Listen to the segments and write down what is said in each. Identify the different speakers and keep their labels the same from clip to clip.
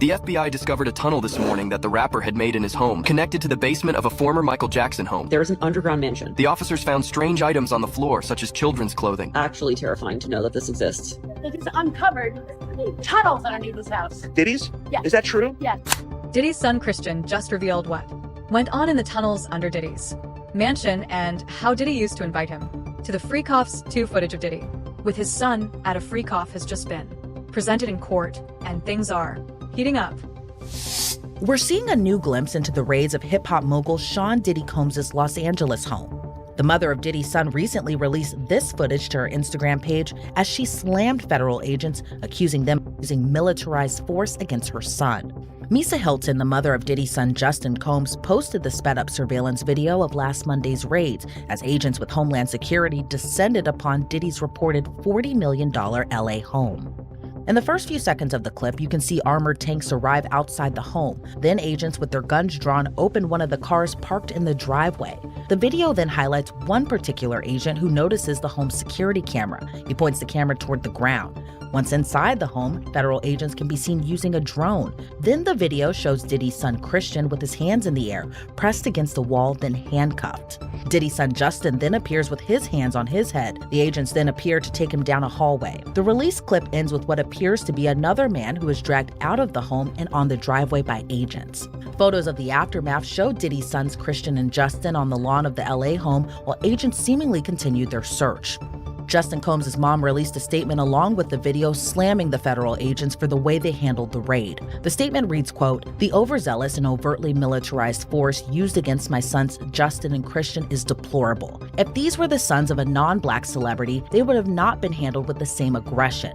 Speaker 1: The FBI discovered a tunnel this morning that the rapper had made in his home, connected to the basement of a former Michael Jackson home.
Speaker 2: There is an underground mansion.
Speaker 1: The officers found strange items on the floor, such as children's clothing.
Speaker 2: Actually terrifying to know that this exists.
Speaker 3: It is uncovered tunnels underneath this house.
Speaker 4: Diddy's?
Speaker 3: Yeah.
Speaker 4: Is that true?
Speaker 3: Yes.
Speaker 5: Diddy's son Christian just revealed what went on in the tunnels under Diddy's mansion and how Diddy used to invite him to the Freak Off's 2 footage of Diddy with his son at a freak off has just been presented in court, and things are heating up.
Speaker 6: We're seeing a new glimpse into the raids of hip-hop mogul Sean Diddy Combs' Los Angeles home. The mother of Diddy's son recently released this footage to her Instagram page as she slammed federal agents, accusing them of using militarized force against her son. Misa Hilton, the mother of Diddy's son Justin Combs, posted the sped-up surveillance video of last Monday's raids as agents with Homeland Security descended upon Diddy's reported $40 million LA home. In the first few seconds of the clip, you can see armored tanks arrive outside the home. Then agents with their guns drawn open one of the cars parked in the driveway. The video then highlights one particular agent who notices the home's security camera. He points the camera toward the ground. Once inside the home, federal agents can be seen using a drone. Then the video shows Diddy's son Christian with his hands in the air, pressed against the wall, then handcuffed. Diddy's son Justin then appears with his hands on his head. The agents then appear to take him down a hallway. The release clip ends with what appears to be another man who is dragged out of the home and on the driveway by agents. Photos of the aftermath show Diddy's sons Christian and Justin on the lawn of the LA home while agents seemingly continued their search. Justin Combs' mom released a statement along with the video slamming the federal agents for the way they handled the raid. The statement reads, quote, "The overzealous and overtly militarized force used against my sons Justin and Christian is deplorable. If these were the sons of a non-black celebrity, they would have not been handled with the same aggression."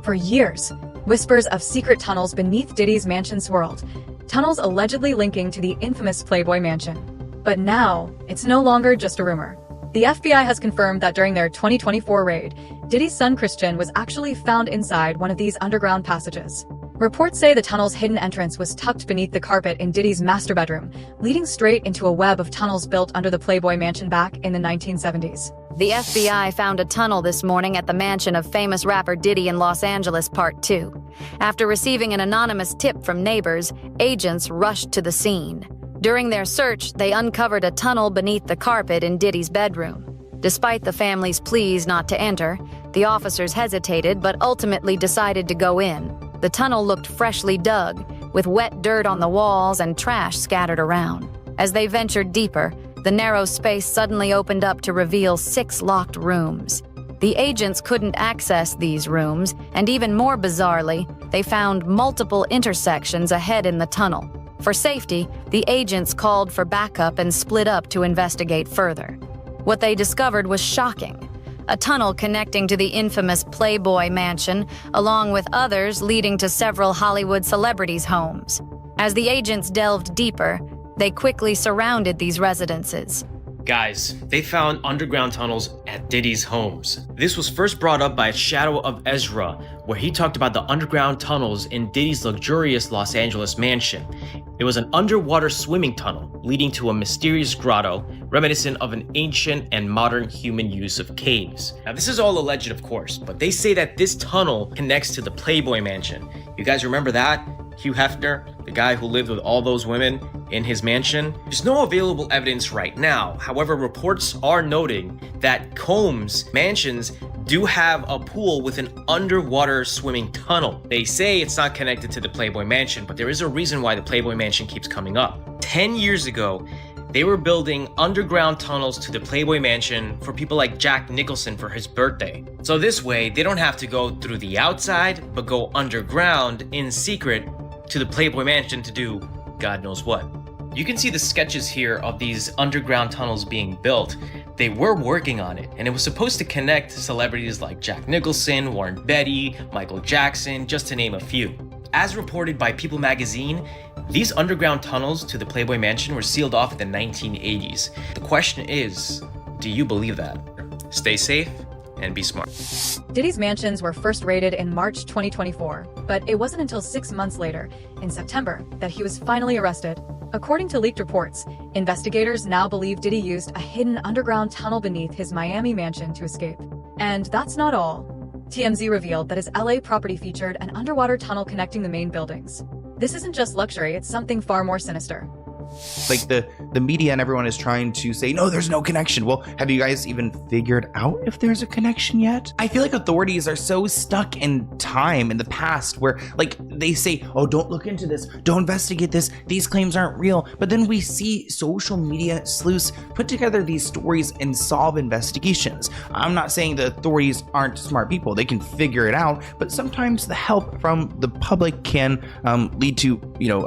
Speaker 5: For years, whispers of secret tunnels beneath Diddy's mansion swirled, tunnels allegedly linking to the infamous Playboy Mansion. But now, it's no longer just a rumor. The FBI has confirmed that during their 2024 raid, Diddy's son Christian was actually found inside one of these underground passages. Reports say the tunnel's hidden entrance was tucked beneath the carpet in Diddy's master bedroom, leading straight into a web of tunnels built under the Playboy Mansion back in the 1970s.
Speaker 7: The FBI found a tunnel this morning at the mansion of famous rapper Diddy in Los Angeles, Part 2. After receiving an anonymous tip from neighbors, agents rushed to the scene. During their search, they uncovered a tunnel beneath the carpet in Diddy's bedroom. Despite the family's pleas not to enter, the officers hesitated but ultimately decided to go in. The tunnel looked freshly dug, with wet dirt on the walls and trash scattered around. As they ventured deeper, the narrow space suddenly opened up to reveal 6 locked rooms. The agents couldn't access these rooms, and even more bizarrely, they found multiple intersections ahead in the tunnel. For safety, the agents called for backup and split up to investigate further. What they discovered was shocking. A tunnel connecting to the infamous Playboy Mansion, along with others leading to several Hollywood celebrities' homes. As the agents delved deeper, they quickly surrounded these residences.
Speaker 8: Guys, they found underground tunnels at Diddy's homes. This was first brought up by Shadow of Ezra, where he talked about the underground tunnels in Diddy's luxurious Los Angeles mansion. It was an underwater swimming tunnel leading to a mysterious grotto, reminiscent of an ancient and modern human use of caves. Now, this is all alleged, of course, but they say that this tunnel connects to the Playboy Mansion. You guys remember that? Hugh Hefner, the guy who lived with all those women in his mansion? There's no available evidence right now. However, reports are noting that Combs mansions do have a pool with an underwater swimming tunnel. They say it's not connected to the Playboy Mansion, but there is a reason why the Playboy Mansion keeps coming up. 10 years ago, they were building underground tunnels to the Playboy Mansion for people like Jack Nicholson for his birthday. So this way, they don't have to go through the outside, but go underground in secret to the Playboy Mansion to do God knows what. You can see the sketches here of these underground tunnels being built. They were working on it, and it was supposed to connect celebrities like Jack Nicholson, Warren Beatty, Michael Jackson, just to name a few. As reported by People magazine, these underground tunnels to the Playboy Mansion were sealed off in the 1980s. The question is, do you believe that? Stay safe and be smart.
Speaker 5: Diddy's mansions were first raided in March 2024, but it wasn't until 6 months later, in September, that he was finally arrested. According to leaked reports, investigators now believe Diddy used a hidden underground tunnel beneath his Miami mansion to escape. And that's not all. TMZ revealed that his LA property featured an underwater tunnel connecting the main buildings. This isn't just luxury, it's something far more sinister.
Speaker 4: Like the media and everyone is trying to say, no, there's no connection. Well, have you guys even figured out if there's a connection yet? I feel like authorities are so stuck in time in the past where like they say, oh, don't look into this, don't investigate this, these claims aren't real. But then we see social media sleuths put together these stories and solve investigations. I'm not saying the authorities aren't smart people, they can figure it out, but sometimes the help from the public can lead to,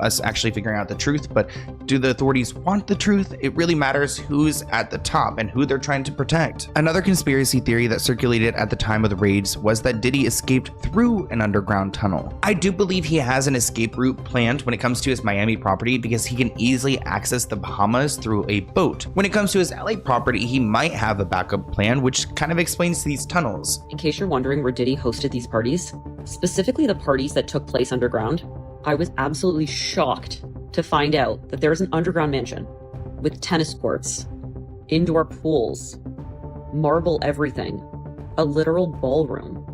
Speaker 4: us actually figuring out the truth. But do the authorities want the truth? It really matters who's at the top and who they're trying to protect. Another conspiracy theory that circulated at the time of the raids was that Diddy escaped through an underground tunnel. I do believe he has an escape route planned when it comes to his Miami property because he can easily access the Bahamas through a boat. When it comes to his LA property, he might have a backup plan, which kind of explains these tunnels.
Speaker 2: In case you're wondering where Diddy hosted these parties, specifically the parties that took place underground, I was absolutely shocked to find out that there's an underground mansion with tennis courts, indoor pools, marble everything, a literal ballroom.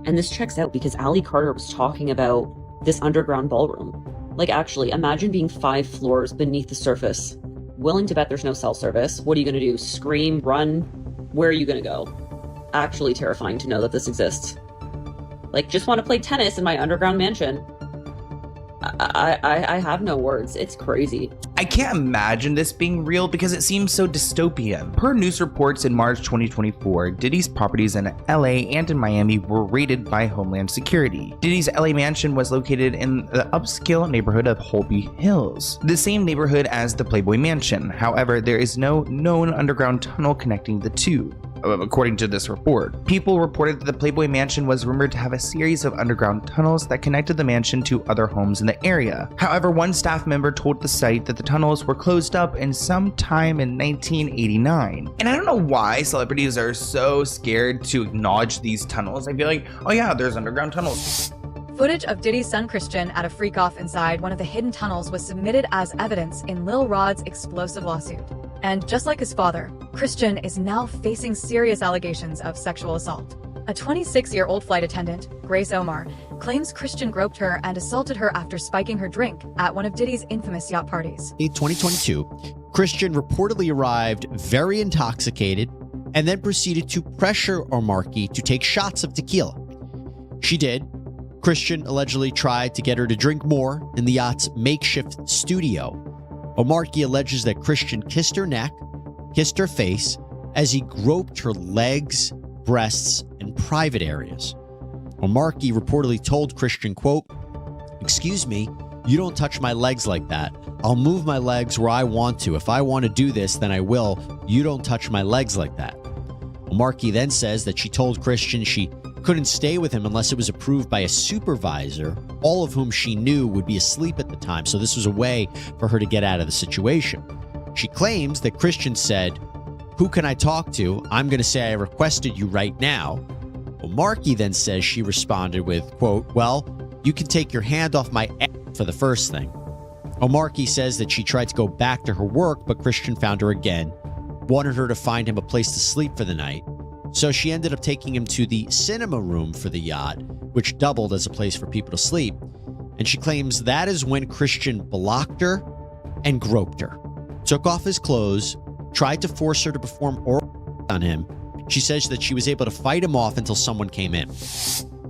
Speaker 2: And this checks out because Ali Carter was talking about this underground ballroom. Like, actually, imagine being 5 floors beneath the surface. Willing to bet there's no cell service. What are you gonna do? Scream, run? Where are you gonna go? Actually terrifying to know that this exists. Like, just want to play tennis in my underground mansion. I have no words. It's crazy.
Speaker 4: I can't imagine this being real because it seems so dystopian. Per news reports in March 2024, Diddy's properties in LA and in Miami were raided by Homeland Security. Diddy's LA mansion was located in the upscale neighborhood of Holby Hills, the same neighborhood as the Playboy Mansion. However, there is no known underground tunnel connecting the two. According to this report, people reported that the Playboy Mansion was rumored to have a series of underground tunnels that connected the mansion to other homes in the area. However, one staff member told the site that the tunnels were closed up in sometime in 1989. And I don't know why celebrities are so scared to acknowledge these tunnels. I feel like, oh yeah, there's underground tunnels.
Speaker 5: Footage of Diddy's son Christian at a freak-off inside one of the hidden tunnels was submitted as evidence in Lil Rod's explosive lawsuit. And just like his father, Christian is now facing serious allegations of sexual assault. A 26-year-old flight attendant, Grace Omar, claims Christian groped her and assaulted her after spiking her drink at one of Diddy's infamous yacht parties.
Speaker 9: In 2022, Christian reportedly arrived very intoxicated and then proceeded to pressure Omarki to take shots of tequila. She did. Christian allegedly tried to get her to drink more in the yacht's makeshift studio. Omarki alleges that Christian kissed her neck, kissed her face, as he groped her legs, breasts, and private areas. Omarki reportedly told Christian, quote, "Excuse me, you don't touch my legs like that. I'll move my legs where I want to. If I want to do this, then I will. You don't touch my legs like that." Omarki then says that she told Christian she couldn't stay with him unless it was approved by a supervisor, all of whom she knew would be asleep at the time, so this was a way for her to get out of the situation. She claims that Christian said, "Who can I talk to? I'm going to say I requested you right now." Omarki then says she responded with, quote, "Well, you can take your hand off my ass for the first thing." Omarki says that she tried to go back to her work, but Christian found her again, wanted her to find him a place to sleep for the night. So she ended up taking him to the cinema room for the yacht, which doubled as a place for people to sleep. And she claims that is when Christian blocked her and groped her, took off his clothes, tried to force her to perform oral on him. She says that she was able to fight him off until someone came in.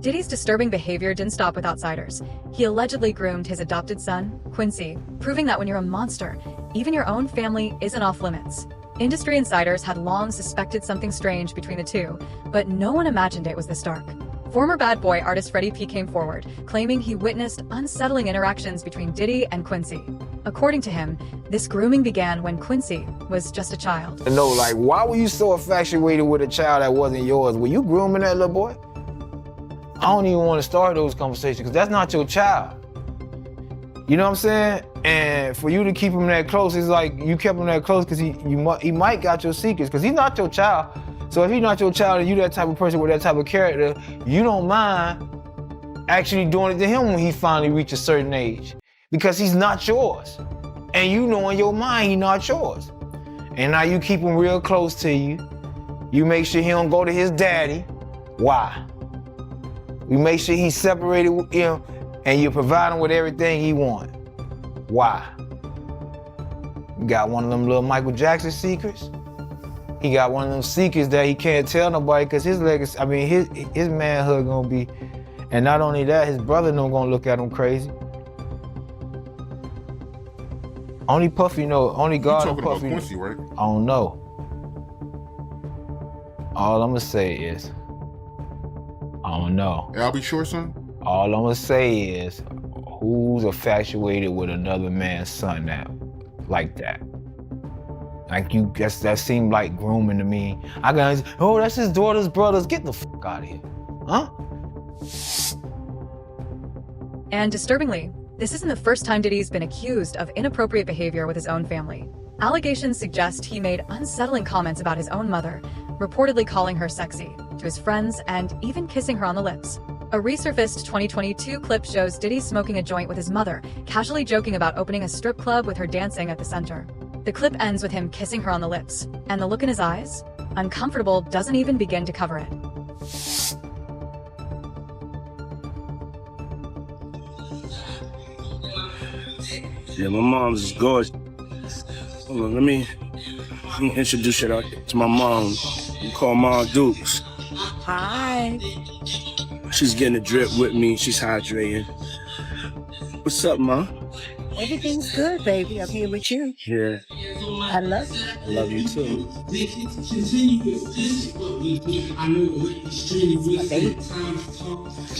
Speaker 5: Diddy's disturbing behavior didn't stop with outsiders. He allegedly groomed his adopted son, Quincy, proving that when you're a monster, even your own family isn't off limits. Industry insiders had long suspected something strange between the two, but no one imagined it was this dark. Former Bad Boy artist Freddie P came forward, claiming he witnessed unsettling interactions between Diddy and Quincy. According to him, this grooming began when Quincy was just a child.
Speaker 10: No, like, why were you so infatuated with a child that wasn't yours? Were you grooming that little boy? I don't even want to start those conversations because that's not your child. You know what I'm saying? And for you to keep him that close, it's like you kept him that close because he might got your secrets because he's not your child. So if he's not your child and you that type of person with that type of character, you don't mind actually doing it to him when he finally reaches a certain age because he's not yours. And you know in your mind he's not yours. And now you keep him real close to you. You make sure he don't go to his daddy. Why? We make sure he's separated, and you provide him with everything he wants. Why? You got one of them little Michael Jackson secrets. He got one of them secrets that he can't tell nobody because his legacy, his manhood gonna be, and not only that, his brother no gonna look at him crazy. Only Puffy know, only God and Puffy.
Speaker 11: You're talking about Quincy, right?
Speaker 10: I don't know. All I'm gonna say is, I don't know.
Speaker 11: I'll be sure, son.
Speaker 10: All I'm gonna say is, who's infatuated with another man's son now, like that? Like you guess that seemed like grooming to me. I got, oh, that's his daughter's brothers. Get the fuck out of here, huh?
Speaker 5: And disturbingly, this isn't the first time Diddy's been accused of inappropriate behavior with his own family. Allegations suggest he made unsettling comments about his own mother, reportedly calling her sexy to his friends and even kissing her on the lips. A resurfaced 2022 clip shows Diddy smoking a joint with his mother, casually joking about opening a strip club with her dancing at the center. The clip ends with him kissing her on the lips, and the look in his eyes, uncomfortable, doesn't even begin to cover it.
Speaker 12: Yeah, my mom's is gorgeous. Hold on, let me introduce you to my mom. We call Mom Dukes.
Speaker 3: Hi.
Speaker 12: She's getting a drip with me. She's hydrating. What's up, Ma?
Speaker 3: Everything's good, baby. I'm here with you.
Speaker 12: Yeah,
Speaker 3: I love you.
Speaker 12: I love you too.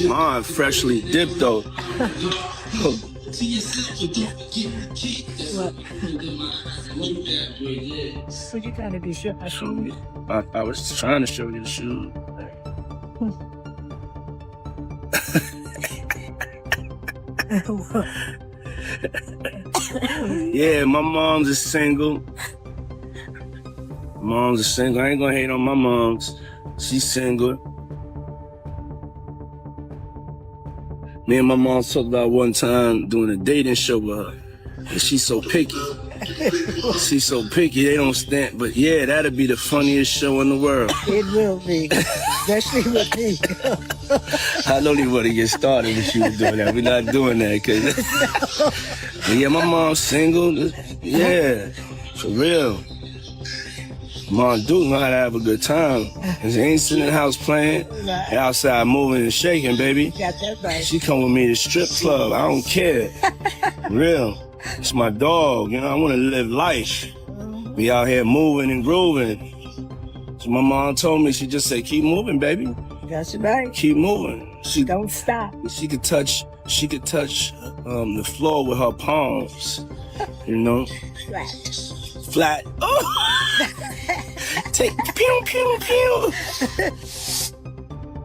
Speaker 12: Mom freshly dipped though.
Speaker 3: What? What you trying to do? Show my shoes?
Speaker 12: I was trying to show you the shoes. Yeah, my mom's is single. Mom's is single. I ain't gonna hate on my mom's. She's single. Me and my mom talked about one time doing a dating show with her. And she's so picky. She's so picky, they don't stand. But yeah, that'd be the funniest show in the world.
Speaker 3: It will be, especially with me.
Speaker 12: I don't even want to get started if she was doing that. We're not doing that, cause yeah, my mom's single. Yeah, for real. Mom Duke know how to have a good time. Cause they ain't sitting in the house playing. They outside moving and shaking, baby.
Speaker 3: Got that right.
Speaker 12: She come with me to strip club. I don't care. Real. It's my dog, you know, I want to live life. Be out here moving and grooving. So my mom told me, she just said, keep moving, baby.
Speaker 3: That's right.
Speaker 12: Keep moving.
Speaker 3: Don't stop.
Speaker 12: She could touch the floor with her palms, you know? Flat. Oh! Take, pew, pew, pew.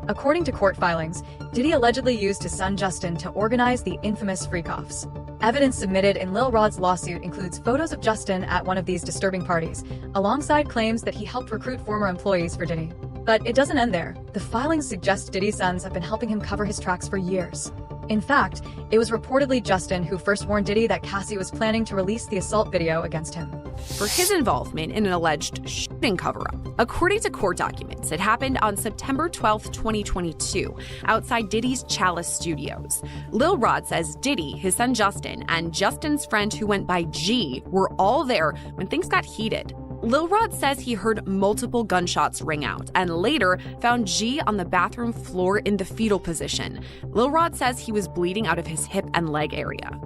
Speaker 5: According to court filings, Diddy allegedly used his son Justin to organize the infamous freak-offs. Evidence submitted in Lil Rod's lawsuit includes photos of Justin at one of these disturbing parties, alongside claims that he helped recruit former employees for Diddy. But it doesn't end there. The filings suggest Diddy's sons have been helping him cover his tracks for years. In fact, it was reportedly Justin who first warned Diddy that Cassie was planning to release the assault video against him.
Speaker 13: For his involvement in an alleged shooting cover-up. According to court documents, it happened on September 12, 2022, outside Diddy's Chalice Studios. Lil Rod says Diddy, his son Justin, and Justin's friend who went by G were all there when things got heated. Lil Rod says he heard multiple gunshots ring out and later found G on the bathroom floor in the fetal position. Lil Rod says he was bleeding out of his hip and leg area.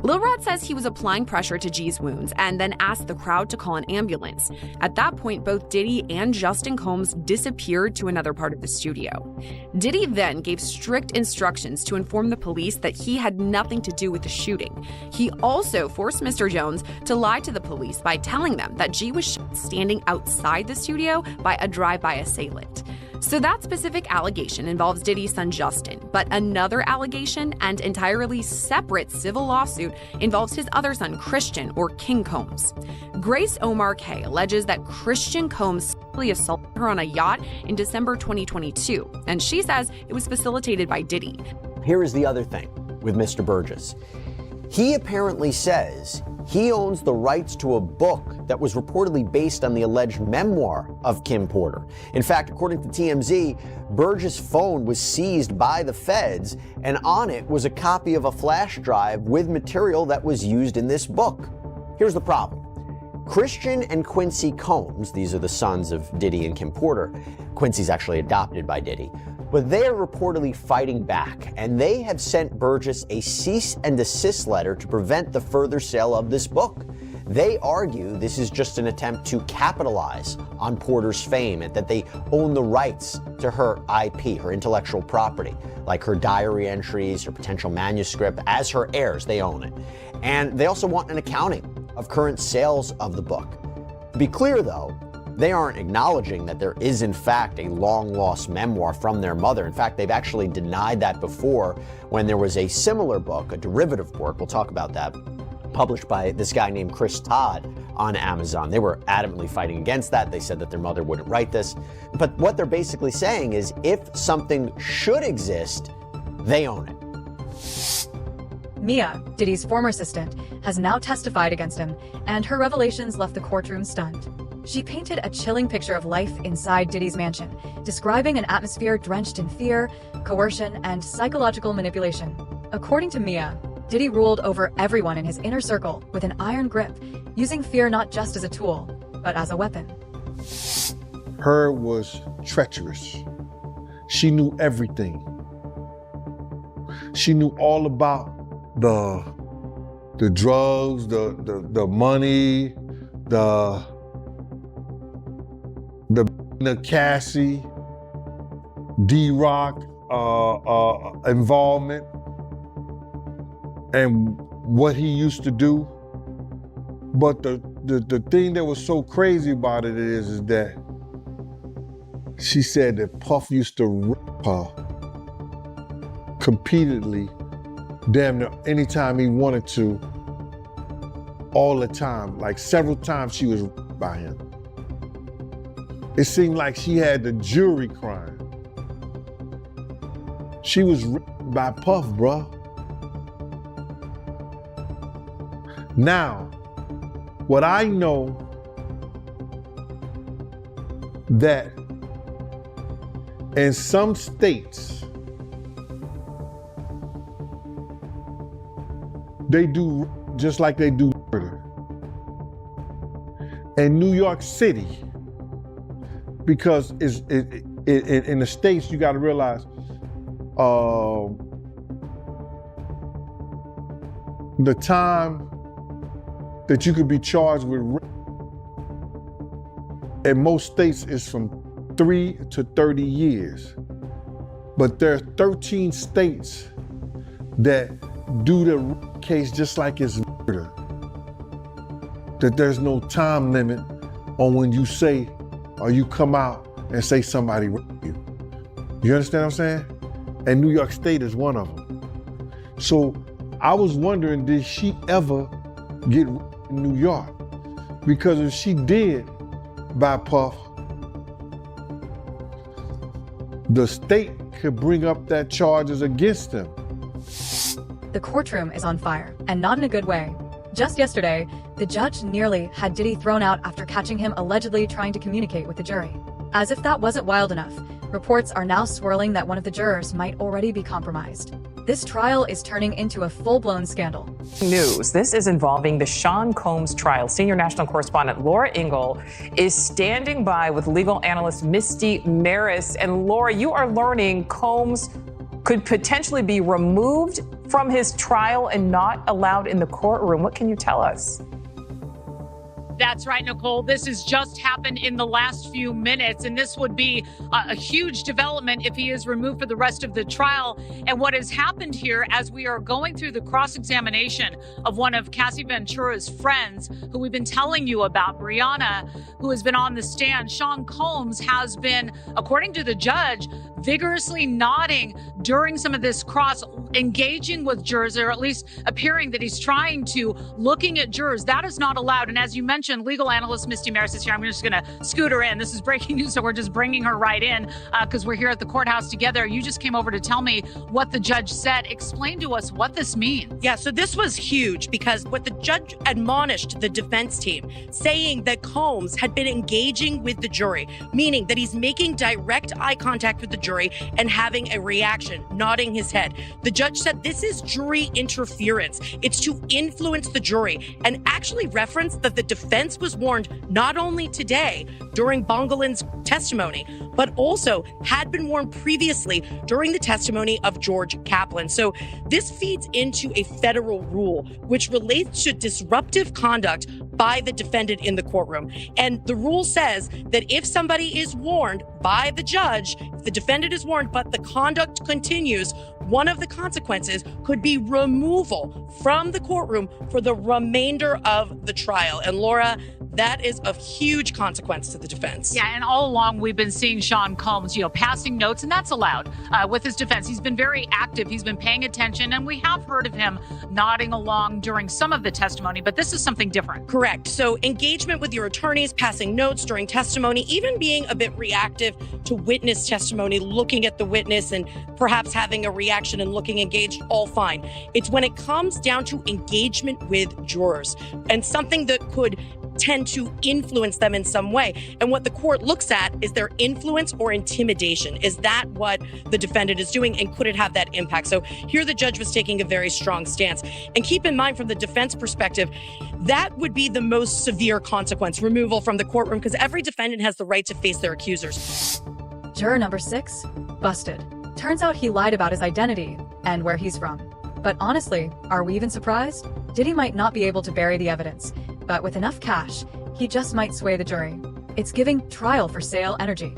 Speaker 13: Lil Rod says he was applying pressure to G's wounds and then asked the crowd to call an ambulance. At that point, both Diddy and Justin Combs disappeared to another part of the studio. Diddy then gave strict instructions to inform the police that he had nothing to do with the shooting. He also forced Mr. Jones to lie to the police by telling them that G was shot standing outside the studio by a drive-by assailant. So that specific allegation involves Diddy's son Justin, but another allegation and entirely separate civil lawsuit involves his other son Christian, or King Combs. Grace Omar K alleges that Christian Combs sexually assaulted her on a yacht in December 2022, and she says it was facilitated by Diddy.
Speaker 14: Here is the other thing with Mr. Burgess. He apparently says
Speaker 11: He owns the rights to a book that was reportedly based on the alleged memoir of Kim Porter. In fact, according to TMZ, Burgess' phone was seized by the feds, and on it was a copy of a flash drive with material that was used in this book. Here's the problem. Christian and Quincy Combs, these are the sons of Diddy and Kim Porter. Quincy's actually adopted by Diddy. But they are reportedly fighting back, and they have sent Burgess a cease and desist letter to prevent the further sale of this book. They argue this is just an attempt to capitalize on Porter's fame and that they own the rights to her IP, her intellectual property, like her diary entries, her potential manuscript. As her heirs, they own it. And they also want an accounting of current sales of the book. To be clear, though, they aren't acknowledging that there is, in fact, a long-lost memoir from their mother. In fact, they've actually denied that before when there was a similar book, a derivative work, we'll talk about that, published by this guy named Chris Todd on Amazon. They were adamantly fighting against that. They said that their mother wouldn't write this. But what they're basically saying is if something should exist, they own it.
Speaker 5: Mia, Diddy's former assistant, has now testified against him, and her revelations left the courtroom stunned. She painted a chilling picture of life inside Diddy's mansion, describing an atmosphere drenched in fear, coercion, and psychological manipulation. According to Mia, Diddy ruled over everyone in his inner circle with an iron grip, using fear not just as a tool, but as a weapon.
Speaker 14: Her was treacherous. She knew everything. She knew all about the drugs, the money, the Cassie, D-Rock involvement, and what he used to do. But the thing that was so crazy about it is that she said that Puff used to rip her repeatedly, damn near anytime he wanted to, all the time. Like several times she was ripped by him. It seemed like she had the jury crying. She was ripped by Puff, bruh. Now, what I know that in some states, they do just like they do murder. In New York City, because in the States, you gotta realize the time that you could be charged with in most states is from 3 to 30 years. But there are 13 states that do the case just like it's murder. That there's no time limit on when you say or you come out and say somebody raped you. You understand what I'm saying? And New York State is one of them. So I was wondering, did she ever get raped in New York? Because if she did by Puff, the state could bring up that charges against them.
Speaker 5: The courtroom is on fire, and not in a good way. Just yesterday, the judge nearly had Diddy thrown out after catching him allegedly trying to communicate with the jury. As if that wasn't wild enough, reports are now swirling that one of the jurors might already be compromised. This trial is turning into a full-blown scandal.
Speaker 15: News. This is involving the Sean Combs trial. Senior national correspondent Laura Ingle is standing by with legal analyst Misty Maris. And Laura, you are learning Combs could potentially be removed from his trial and not allowed in the courtroom. What can you tell us?
Speaker 16: That's right, Nicole. This has just happened in the last few minutes, and this would be a huge development if he is removed for the rest of the trial. And what has happened here, as we are going through the cross-examination of one of Cassie Ventura's friends, who we've been telling you about, Brianna, who has been on the stand, Sean Combs has been, according to the judge, vigorously nodding during some of this engaging with jurors, or at least appearing that he's trying to, looking at jurors. That is not allowed. And as you mentioned, legal analyst Misty Maris is here. I'm just going to scoot her in. This is breaking news, so we're just bringing her right in because we're here at the courthouse together. You just came over to tell me what the judge said. Explain to us what this means.
Speaker 17: Yeah, so this was huge because what the judge admonished the defense team, saying that Combs had been engaging with the jury, meaning that he's making direct eye contact with the jury and having a reaction, nodding his head. The judge said this is jury interference. It's to influence the jury, and actually referenced that the defense was warned not only today during Bongolin's testimony, but also had been warned previously during the testimony of George Kaplan. So this feeds into a federal rule which relates to disruptive conduct by the defendant in the courtroom. And the rule says that if somebody is warned by the judge, if the defendant is warned, but the conduct continues, one of the consequences could be removal from the courtroom for the remainder of the trial. And Laura, that is of huge consequence to the defense.
Speaker 16: Yeah, and all along we've been seeing Sean Combs, passing notes, and that's allowed with his defense. He's been very active. He's been paying attention, and we have heard of him nodding along during some of the testimony, but this is something different.
Speaker 17: Correct. So engagement with your attorneys, passing notes during testimony, even being a bit reactive to witness testimony, looking at the witness and perhaps having a reaction and looking engaged, all fine. It's when it comes down to engagement with jurors and something that could tend to influence them in some way. And what the court looks at is their influence or intimidation. Is that what the defendant is doing, and could it have that impact? So here the judge was taking a very strong stance. And keep in mind, from the defense perspective, that would be the most severe consequence, removal from the courtroom, because every defendant has the right to face their accusers.
Speaker 5: Juror number 6, busted. Turns out he lied about his identity and where he's from. But honestly, are we even surprised? Diddy might not be able to bury the evidence, but with enough cash, he just might sway the jury. It's giving trial for sale energy.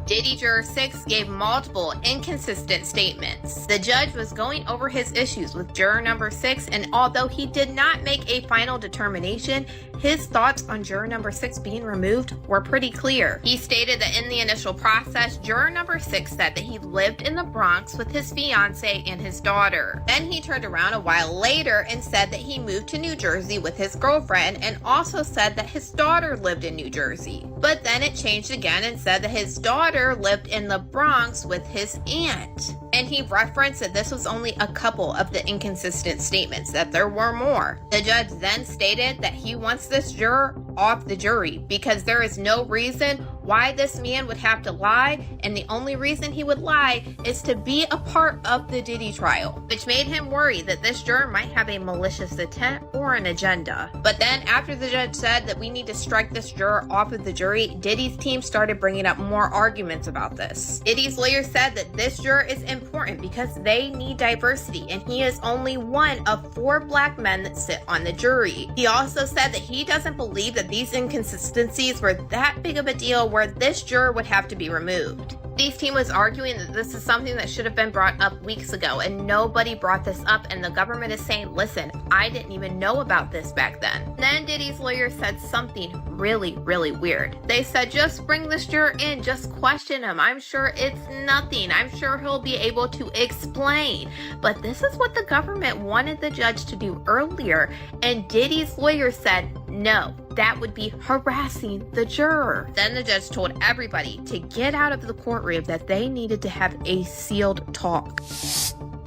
Speaker 18: Diddy Juror 6 gave multiple inconsistent statements. The judge was going over his issues with juror number 6, and although he did not make a final determination, his thoughts on juror number 6 being removed were pretty clear. He stated that in the initial process, juror number 6 said that he lived in the Bronx with his fiance and his daughter. Then he turned around a while later and said that he moved to New Jersey with his girlfriend, and also said that his daughter lived in New Jersey. But then it changed again and said that his daughter lived in the Bronx with his aunt. And he referenced that this was only a couple of the inconsistent statements, that there were more. The judge then stated that he wants this juror off the jury because there is no reason why this man would have to lie, and the only reason he would lie is to be a part of the Diddy trial, which made him worry that this juror might have a malicious intent or an agenda. But then after the judge said that we need to strike this juror off of the jury, Diddy's team started bringing up more arguments about this. Diddy's lawyer said that this juror is important because they need diversity, and he is only one of 4 black men that sit on the jury. He also said that he doesn't believe that these inconsistencies were that big of a deal where this juror would have to be removed. Diddy's team was arguing that this is something that should have been brought up weeks ago, and nobody brought this up, and the government is saying, listen, I didn't even know about this back then. Then Diddy's lawyer said something really, really weird. They said, just bring this juror in, just question him. I'm sure it's nothing. I'm sure he'll be able to explain. But this is what the government wanted the judge to do earlier, and Diddy's lawyer said, no, that would be harassing the juror. Then the judge told everybody to get out of the courtroom, that they needed to have a sealed talk.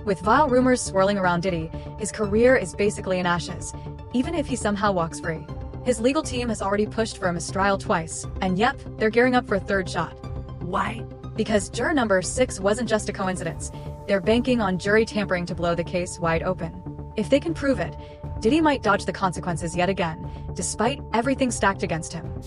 Speaker 5: With vile rumors swirling around Diddy, his career is basically in ashes, even if he somehow walks free. His legal team has already pushed for a mistrial twice, and yep, they're gearing up for a 3rd shot. Why? Because juror number 6 wasn't just a coincidence. They're banking on jury tampering to blow the case wide open. If they can prove it, Diddy might dodge the consequences yet again, despite everything stacked against him.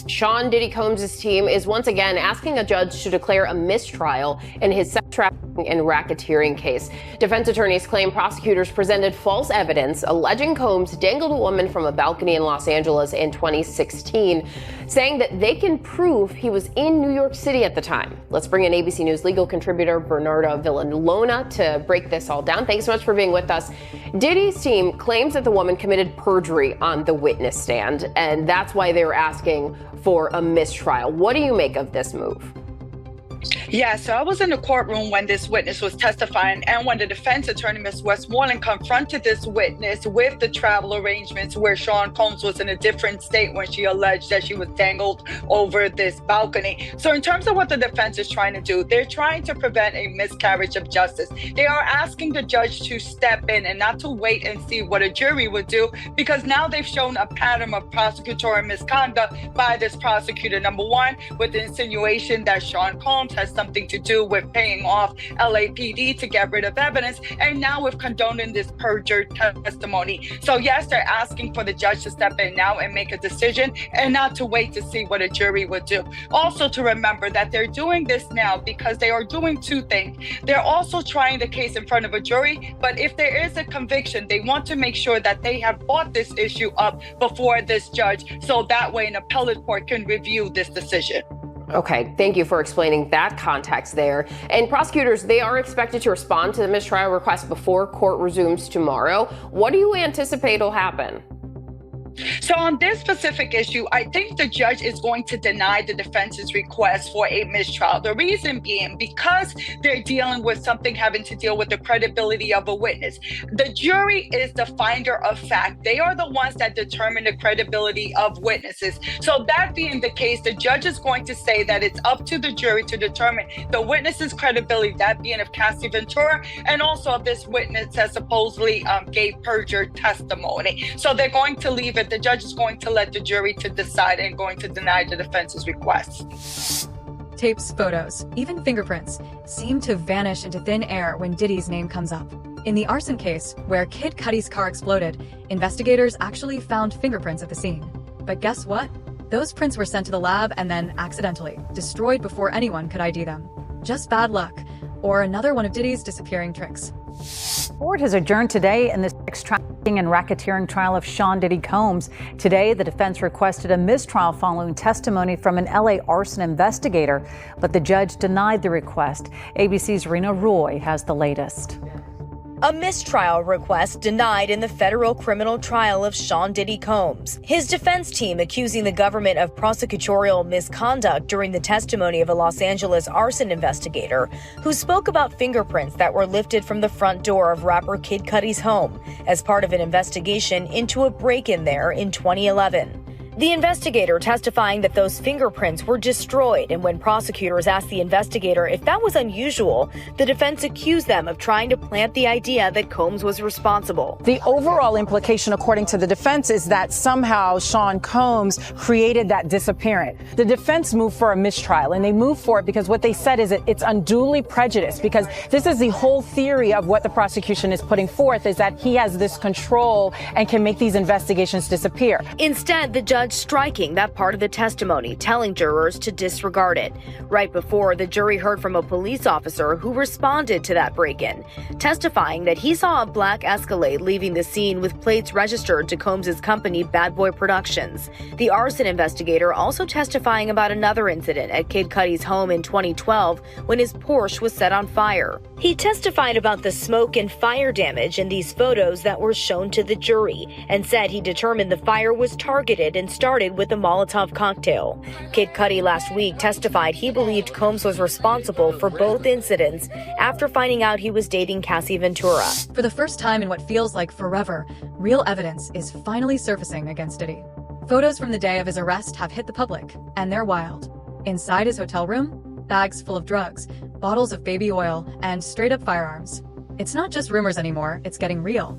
Speaker 19: Sean Diddy Combs' team is once again asking a judge to declare a mistrial in his sex trafficking and racketeering case. Defense attorneys claim prosecutors presented false evidence alleging Combs dangled a woman from a balcony in Los Angeles in 2016, saying that they can prove he was in New York City at the time. Let's bring in ABC News legal contributor Bernarda Villalona to break this all down. Thanks so much for being with us. Diddy's team claims that the woman committed perjury on the witness stand, and that's why they were asking for a mistrial. What do you make of this move?
Speaker 20: Yeah, so I was in the courtroom when this witness was testifying and when the defense attorney, Ms. Westmoreland, confronted this witness with the travel arrangements where Sean Combs was in a different state when she alleged that she was dangled over this balcony. So in terms of what the defense is trying to do, they're trying to prevent a miscarriage of justice. They are asking the judge to step in and not to wait and see what a jury would do, because now they've shown a pattern of prosecutorial misconduct by this prosecutor. Number one, with the insinuation that Sean Combs has something to do with paying off LAPD to get rid of evidence, and now with condoning this perjured testimony. So yes, they're asking for the judge to step in now and make a decision and not to wait to see what a jury would do. Also to remember that they're doing this now because they are doing two things. They're also trying the case in front of a jury, but if there is a conviction, they want to make sure that they have brought this issue up before this judge, so that way an appellate court can review this decision.
Speaker 19: Okay, thank you for explaining that context there. And prosecutors, they are expected to respond to the mistrial request before court resumes tomorrow. What do you anticipate will happen?
Speaker 20: So on this specific issue, I think the judge is going to deny the defense's request for a mistrial. The reason being because they're dealing with something having to deal with the credibility of a witness. The jury is the finder of fact. They are the ones that determine the credibility of witnesses. So that being the case, the judge is going to say that it's up to the jury to determine the witness's credibility, that being of Cassie Ventura, and also of this witness that supposedly gave perjured testimony. So they're going to leave it. The judge is going to let the jury to decide and going to deny the defense's request.
Speaker 5: Tapes, photos, even fingerprints seem to vanish into thin air when Diddy's name comes up. In the arson case, where Kid Cudi's car exploded, investigators actually found fingerprints at the scene. But guess what? Those prints were sent to the lab and then accidentally destroyed before anyone could ID them. Just bad luck, or another one of Diddy's disappearing tricks.
Speaker 21: Court has adjourned today in the sex trafficking and racketeering trial of Sean Diddy Combs. Today, the defense requested a mistrial following testimony from an LA arson investigator, but the judge denied the request. ABC's Rena Roy has the latest.
Speaker 22: A mistrial request denied in the federal criminal trial of Sean Diddy Combs. His defense team accusing the government of prosecutorial misconduct during the testimony of a Los Angeles arson investigator who spoke about fingerprints that were lifted from the front door of rapper Kid Cudi's home as part of an investigation into a break-in there in 2011. The investigator testifying that those fingerprints were destroyed, and when prosecutors asked the investigator if that was unusual, the defense accused them of trying to plant the idea that Combs was responsible.
Speaker 23: The overall implication, according to the defense, is that somehow Sean Combs created that disappearance. The defense moved for a mistrial, and they moved for it because what they said is it's unduly prejudiced, because this is the whole theory of what the prosecution is putting forth, is that he has this control and can make these investigations disappear.
Speaker 22: Instead, the judge striking that part of the testimony, telling jurors to disregard it. Right before, the jury heard from a police officer who responded to that break-in, testifying that he saw a black Escalade leaving the scene with plates registered to Combs' company Bad Boy Productions. The arson investigator also testifying about another incident at Kid Cudi's home in 2012 when his Porsche was set on fire. He testified about the smoke and fire damage in these photos that were shown to the jury and said he determined the fire was targeted and started with a Molotov cocktail. Kid Cudi last week testified he believed Combs was responsible for both incidents after finding out he was dating Cassie Ventura.
Speaker 5: For the first time in what feels like forever, real evidence is finally surfacing against Diddy. Photos from the day of his arrest have hit the public, and they're wild. Inside his hotel room, bags full of drugs, bottles of baby oil, and straight-up firearms. It's not just rumors anymore, it's getting real.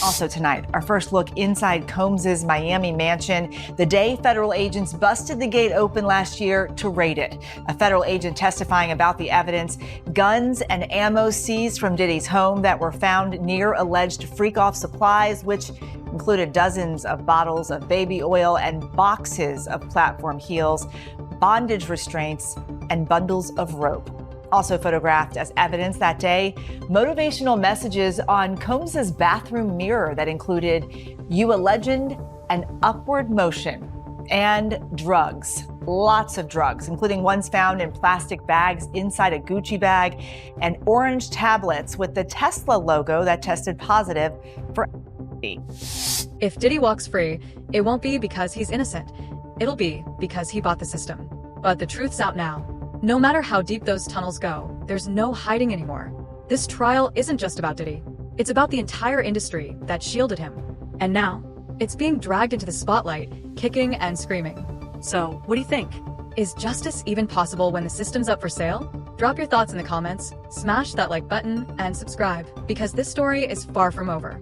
Speaker 24: Also tonight, our first look inside Combs' Miami mansion, the day federal agents busted the gate open last year to raid it. A federal agent testifying about the evidence, guns and ammo seized from Diddy's home that were found near alleged freak-off supplies, which included dozens of bottles of baby oil and boxes of platform heels, bondage restraints, and bundles of rope. Also photographed as evidence that day, motivational messages on Combs' bathroom mirror that included "You a legend" and "Upward motion," and drugs. Lots of drugs, including ones found in plastic bags inside a Gucci bag, and orange tablets with the Tesla logo that tested positive for LSD.
Speaker 5: If Diddy walks free, it won't be because he's innocent. It'll be because he bought the system. But the truth's out now. No matter how deep those tunnels go, there's no hiding anymore. This trial isn't just about Diddy. It's about the entire industry that shielded him. And now, it's being dragged into the spotlight, kicking and screaming. So, what do you think? Is justice even possible when the system's up for sale? Drop your thoughts in the comments, smash that like button, and subscribe, because this story is far from over.